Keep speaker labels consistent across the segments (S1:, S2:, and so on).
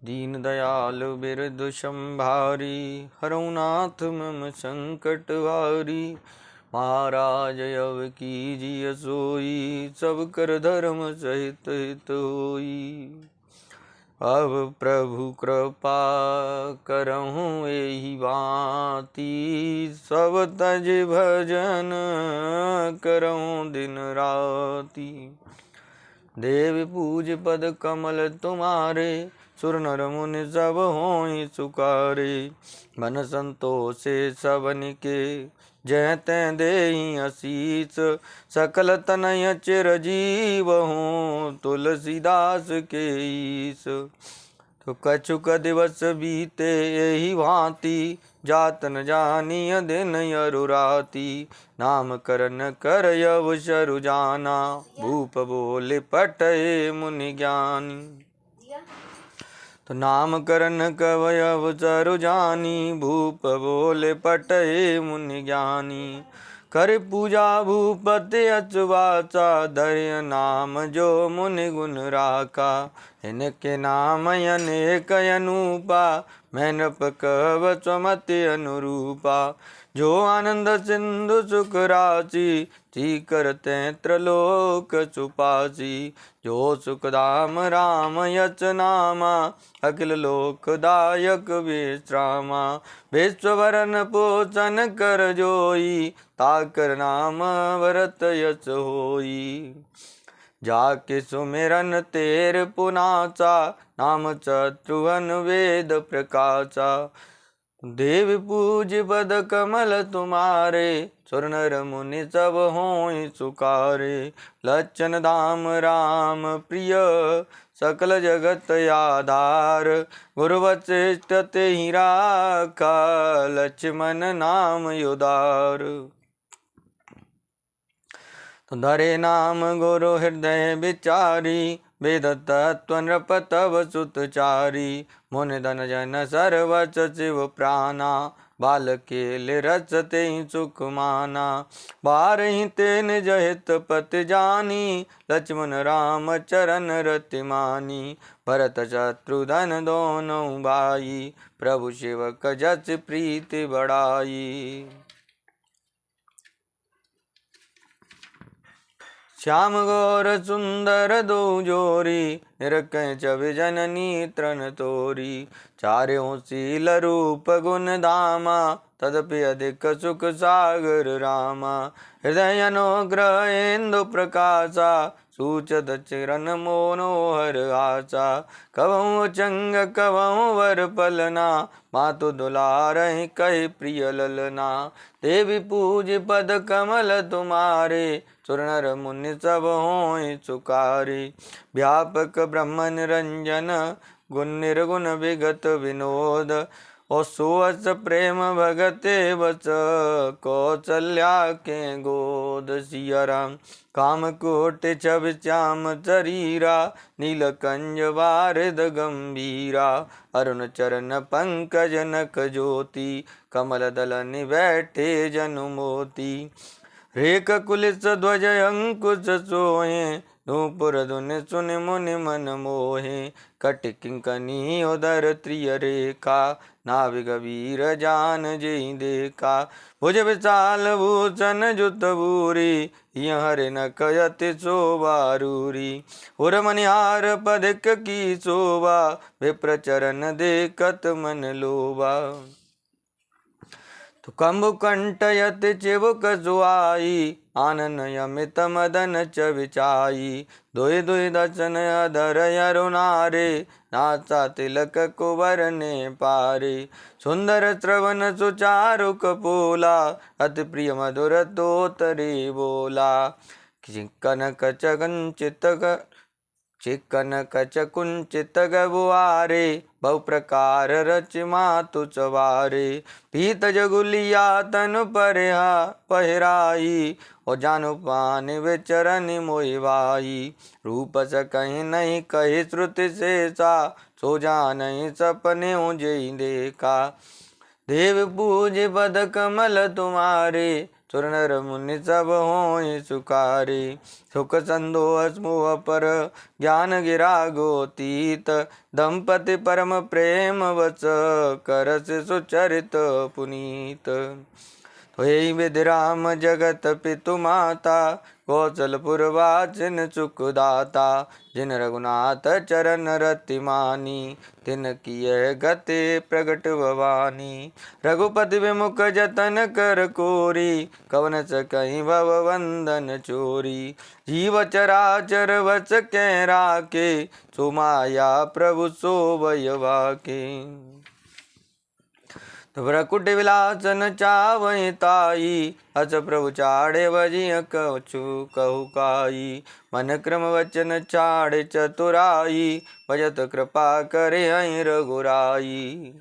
S1: दीन दयाल बिरद संभारी, हरौ नाथ मम संकट हारी। महाराज अब कीजिए सोई, सब कर धर्म सहित हित होई। अब प्रभु कृपा करहूँ एहि भांति, सब तज भजन करहूँ दिन राति। देव पूज पद कमल तुम्हारे, सुर नर मुनि सब होई सुखारे। मन संतोषे सबन के, जय तै देहि आशीष। सकल तनय चिर जीवहूँ, तुलसीदास के ईश। तो कछुक दिवस बीते एहि भांति, जात न जानिय दिन यरु राति। नाम करन करयउ सरु जाना, भूप बोले पठय मुनि ज्ञानी। तो नाम करन कवयव सरु जानी, भूप बोले पठय मुनि ज्ञानी। कर पूजा भूपति अचवाचा, धर्य नाम जो मुनि गुण राका। इनके नाम अनेक अनूपा, मैनप कहब सुमति अनुरूपा। जो आनंद सिंधु सुख राशि, चीकर त्रिलोक सुपासी। जो सुखधाम राम यच नामा, अखिल लोकदायक विश्रामा। विश्ववरन पोषण कर जोई, ताकर नाम भरत यश होई। जाके सुमिरन तेर पुनाचा, नाम शत्रुघ्न वेद प्रकाशा। देव पूज पद कमल तुम्हारे, सुर नर मुनि सब होई सुखारे। लक्षण धाम राम प्रिय, सकल जगत आधार। गुरु वशिष्ठ तेहि राखा, लक्ष्मण नाम उदार। तो धरे नाम गुरु हृदय विचारी, वेद तत्व नृप तव सुतचारी। मुनि धन जन सर्वच शिव प्राणा, बालकेल रस तेहि सुख माना। बारहि ते निज हित पति जानी, लक्ष्मण राम चरण रति मानी। भरत शत्रुघ्न दोनों भाई, प्रभु सेवक जस प्रीति बढ़ाई। श्याम गौर सुंदर दो जोरी, निरखै छवि जननी तृण तोरी। चार्यों शील रूप गुण धामा, तदपि अधिक सुख सागर रामा। हृदय अनुग्रह इंदु प्रकाशा, सूचत चिरन मनोहर आशा। कबहु चंग कबहु वर पलना, मातु दुलारहि कहि प्रिय ललना। देवी पूज पद कमल तुम्हारे, सुर नर मुनि सब होई सुखारे। व्यापक ब्रह्म निरंजन, गुण निर्गुण विगत विनोद। और सुवस प्रेम भगते बस, कौशल्या के गोद। सिया राम कामकोटि छवि श्याम शरीरा, नीलकंज वारिद गंभीरा। अरुण चरण पंकज नक ज्योति, कमल दल बैठे जनु मोती। रेख कुलिस ध्वज अंकुश सोहे, नूपुर धुनि सुनि मुनि मन मोहे। कटि किंकनी उदर त्रिय रेखा, नाभिक वीर जान जेहि देखा। भुज विशाल भूषण जुत भूरि, हरि नक यति शोभा रूरि। उर मनिहार पदिक की शोभा, विप्र चरण देखत मन लोभा। तो कंबु कंटयत चिबुक सुहाई, आनन यमित मदन च विचाई। दुहि दुहि दर्शन अधर अरुणारे, नासा तिलक कुबर ने पारे। सुंदर श्रवण सुचारु कपोला, अति प्रिय मधुर तोतरे बोला। चिकन कच कुंचित गबुआरे, बहु प्रकार रच मातु चवारे। पीत जगुलिया तनु परिहा पहिराई, और जानु पान विचरण मोहि भाई। रूप सकहि नहीं कहि श्रुति शेषा, सो जानहि सपने जेहि देखा। देव पूज पद कमल तुम्हारे, सुर नर मुनि सब होय सुखारी। सुख संतोष मोह पर ज्ञान गिरा गोतीत, दंपति परम प्रेम वच करस सुचरित पुनीत। हे विधि राम जगत पितु माता, कौशलपुर वासिन सुखदाता। जिन रघुनाथ चरण रति मानी, तिन किए गति प्रगट भवानी। रघुपति विमुख जतन कर कोरी, कवन सकहि भव बंधन चोरी। जीव चराचर वच कै राखे, सुमाया प्रभु सोवय वाके। भ्रकुट विलासन चावहि ताई, हस प्रभु चाड़े बजिय कछु कहु काई। मन क्रम वचन चाड़े चतुराई, भजत कृपा करे अहि रघुराई।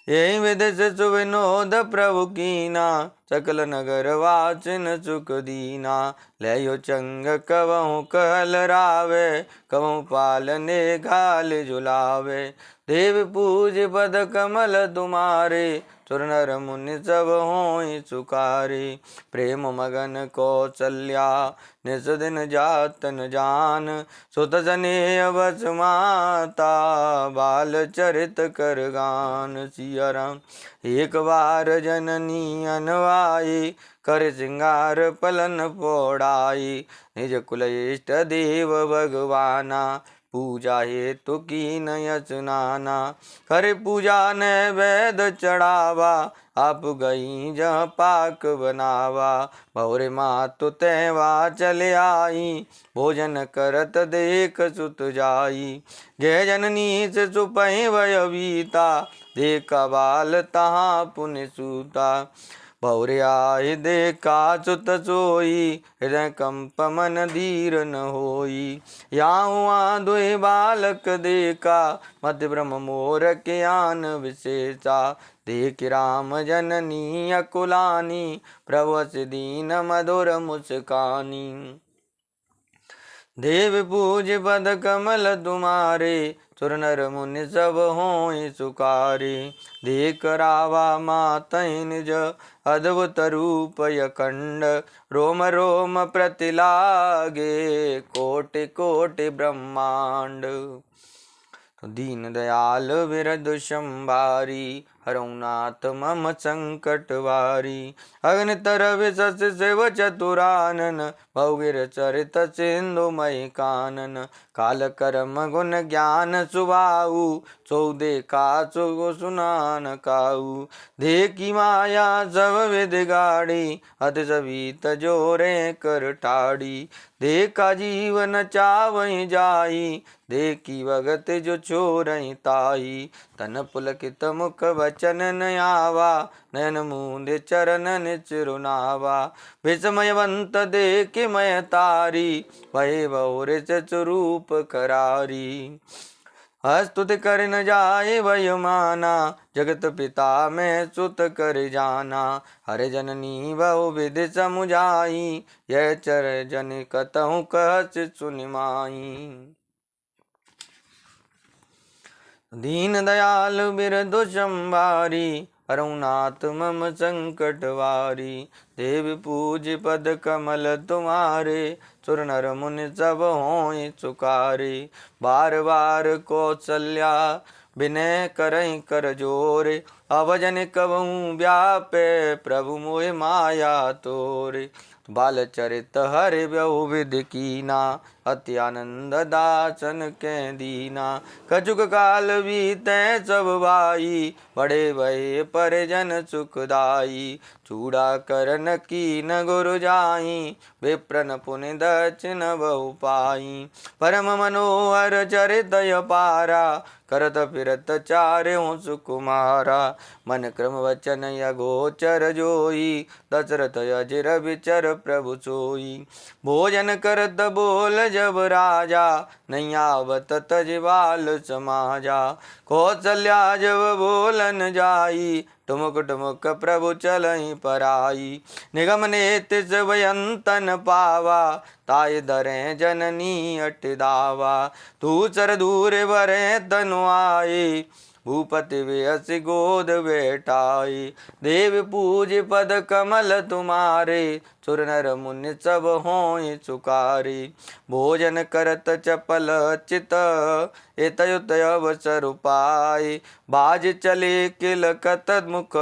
S1: यही विधि से सुविनोद प्रभु कीना, सकल नगर वासिन सुख दीना। लयो चंग कवहु कहल रावे, कवहु पालने घाल झुलावे। देव पूज पद कमल तुम्हारे, सुर नर मुनि सब होय सुखारे। प्रेम मगन कौसल्या, निस दिन जातन जान। सुत सनेह बस माता, बाल चरित कर गान। सिया राम एक बार जननी अनवाई, कर सिंगार पलन पौड़ाई। निज कुल इष्ट देव भगवाना, पूजा हेतु कीन यस नाना। कर पूजा ने वेद चढ़ावा, आप गई जहाँ पाक बनावा। भौरे मातु तैवा चले आई, भोजन करत देख सुत जाई। जय जननी से सुपहि भयभीता, देखा बाल तहाँ पुनि सूता। भौरे आहि देखा सुत सोई, हृदय कंप मन धीर न होई। यहाँ हुआ दुहि बालक देखा, मति ब्रह्म मोर के आन विशेषा। देख राम जननी अकुलानी, प्रभु अस दीन मधुर मुस्कानी। देव पूज पद कमल तुम्हारे, सुर नर मुनि सब होय सुखारे। देख रावा मातहि निज अद्भुत रूप अखंड, रोम रोम प्रतिलागे कोटि कोटि ब्रह्मांड। दीन दयाल विरधु संभारी, हरौ नाथ मम संकट वारी। अग्नि तरव शश शिव चतुरानन, भौगिर चरित सिंधु मई कानन। काल कर्म गुण ज्ञान सुबाहु, सो देखा सो सुनान काहू। देखी माया सब विधि गाड़ी, अति सवित जोरे कर ठाड़ी। देखा जीवन चावहि जाई, देखी भगत जो छोरहि ताई। तन पुलकित मुख वचन न आवा, नयन मूंद चरण निचरुनावा। विस्मयवंत देखि मय तारी, भय बहुर स्वरूप करारी। स्तुति कर न जाए वय माना, जगत पिता में सुत कर जाना। हरे जननी बहु विधि समुझाई, यह चर जन कतहु कहस सुनि माई। दीन दयाल बिरधु संभारी, हरौ नाथ मम संकट वारी। देव पूज पद कमल तुम्हारे, सुर नर मुनि सब होय सुखारे। बार बार कौसल्या विनय करहि कर जोरे, अवजन कबहु व्यापे प्रभु मोहि माया तोरे। बाल चरित हरि बहु विधि कीना, अति आनंद दासन के दीना। कछुक काल बीतै सब भाई, बड़े भय परिजन सुखदाई। चूड़ा करन कीन गुरु जाई, विप्रन पुनि दक्षिण बहु पाई। परम मनोहर चरित अपारा, करत फिरत चार्यों सुकुमारा। मन क्रम वचन अगोचर जोई, दशरथ अजिर विचर प्रभु सोई। भोजन करत बोल जब राजा, नहीं आवत तज बाल समाजा। कौसल्या जब बोलन जाई, ठुमुक ठुमुक प्रभु चलहि पराई। निगम नेति सब अंतन पावा, ताय धरे जननी अट दावा। दूसर दूर भरे तनु आए, भूपति बेहसि गोद बैठाई। देव पूज पद कमल तुम्हारे, सुर नर मुनि सब होय चुकारे। भोजन करत चपल चित, एतयुत अवसर पाए। बाज चले किलकत मुख,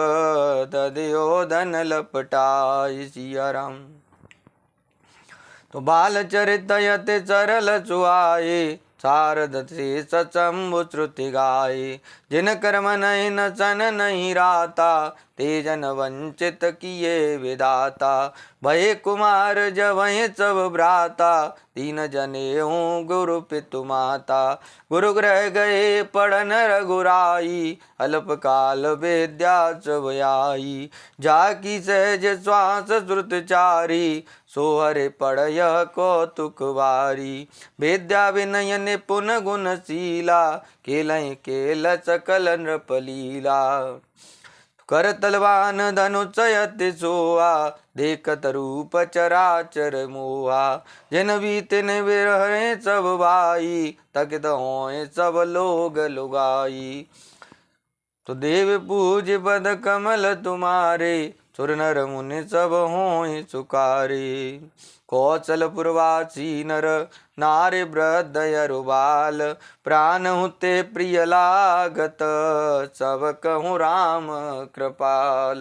S1: दधियो धन लपटाई। सिया राम। तो बाल चरित यति सरल सुहाए, शारद शेष शंभु श्रुति गाये। जिन कर्म नहीं न सन नहीं राता, ते जन वंचित किए विधाता। भय कुमार जवै सब भ्राता, दीन जने हूँ गुरु पितु माता। गुरु ग्रह गए पढ़न रघुराई, अल्प काल विद्या सब आई। जाकी सहज श्वास श्रुत चारी, सो हरे पढ़य कौतुक वारी। विद्या विनय निपुण गुणशीला, केलहि केल सकल नृपलीला। कर तलवान धनुष यति सोहा, देखत रूप चराचर मोहा। जिन बीतिन विरहे सब भाई, तकित होय सब लोग लुगाई। तो देव पूज पद कमल तुम्हारे, सुर नर मुनि सब होय सुकारे। कौशलपुरवासी नर नारी वृद्ध यरु बाल, प्राण हुते प्रिय लागत, सब कहूँ राम कृपाल।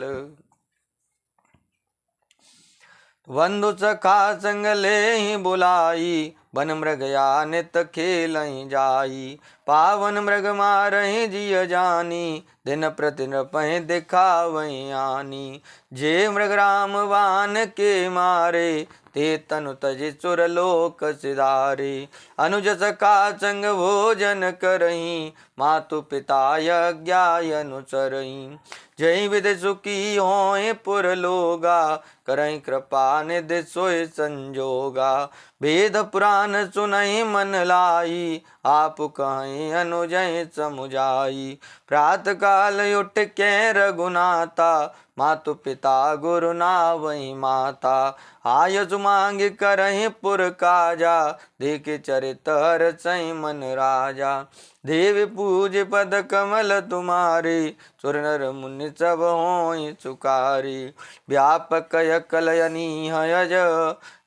S1: बंधु सखा संग ले बुलाई, बन मृग या नित खेलहि जाई। पावन मृग मारहि जिय जानी, दिन प्रति नृपहि दिखावहि आनी। जे मृग राम बाण के मारे, ते तनु तजि सुर लोक सिधारे। अनुज सखा संग भोजन करही, मातु पिता यज्ञा अनुसरही। जय विधि सुखी होय पुर लोगा, करहि कृपा निधि सोय संजोगा। वेद पुराण सुनहि मन लाई, आप कहीं अनुजय समुझाई। प्रात काल उठ के रघुनाथा, मातु पिता गुरु नावहि माता। आयसु मांग करहि पुर काजा, देख चरित हर्षहि मन राजा। देव पूज पद कमल तुम्हारे, सुर नर मुनि सब होय सुकारे। व्यापक यकल अनीह यज,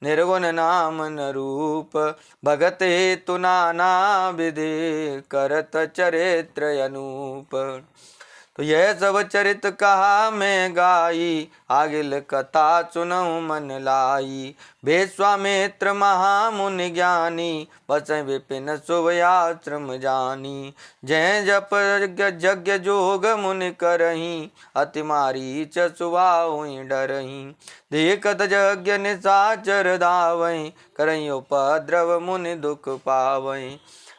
S1: निर्गुण नाम न रूप। भगत हेतु नाना विधि, करत चरित्र अनूप। तो यह सब चरित कहा मैं गाई, आगिल कथा सुनहु मन लाई। विश्वामित्र महामुनि ज्ञानी, बसै विपिन शुभ आश्रम जानी। जय जप यज्ञ जोग मुनि करही, अति मारीच सुभाहुँ डरही। देखत यज्ञ निशाचर धावै, करहि उपद्रव मुनि दुख पावै।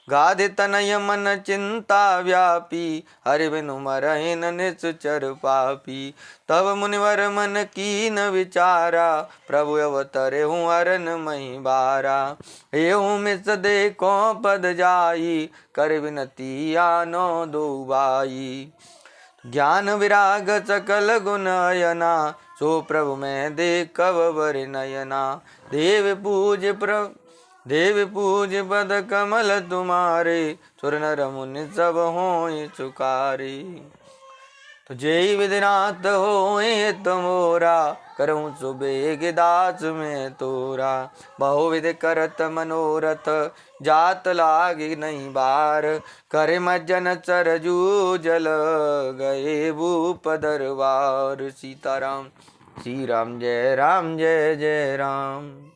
S1: गाधि तनय मन चिंता व्यापी, हरि बिनु मरहि न निश्चर पापी। तब मुनिवर मन कीन विचारा, प्रभु अवतरे हूँ हरन मही बारा। एहू मिस देखो पद जाई, कर विनती आनो दो भाई। ज्ञान विराग सकल गुण अयना, सो प्रभु मैं देखव बर नयना। देव पूज पद कमल तुम्हारे, सुर नर मुनि सब होय सुकारे। तो जय विधिनाथ होय तमोरा, करऊँ सुबेग दास में तोरा। बहुविध करत मनोरथ, जात लागे नहीं बार। करे मज्जन सरजू जल, गए भूप दरबार। सीताराम। श्री राम जय जय राम।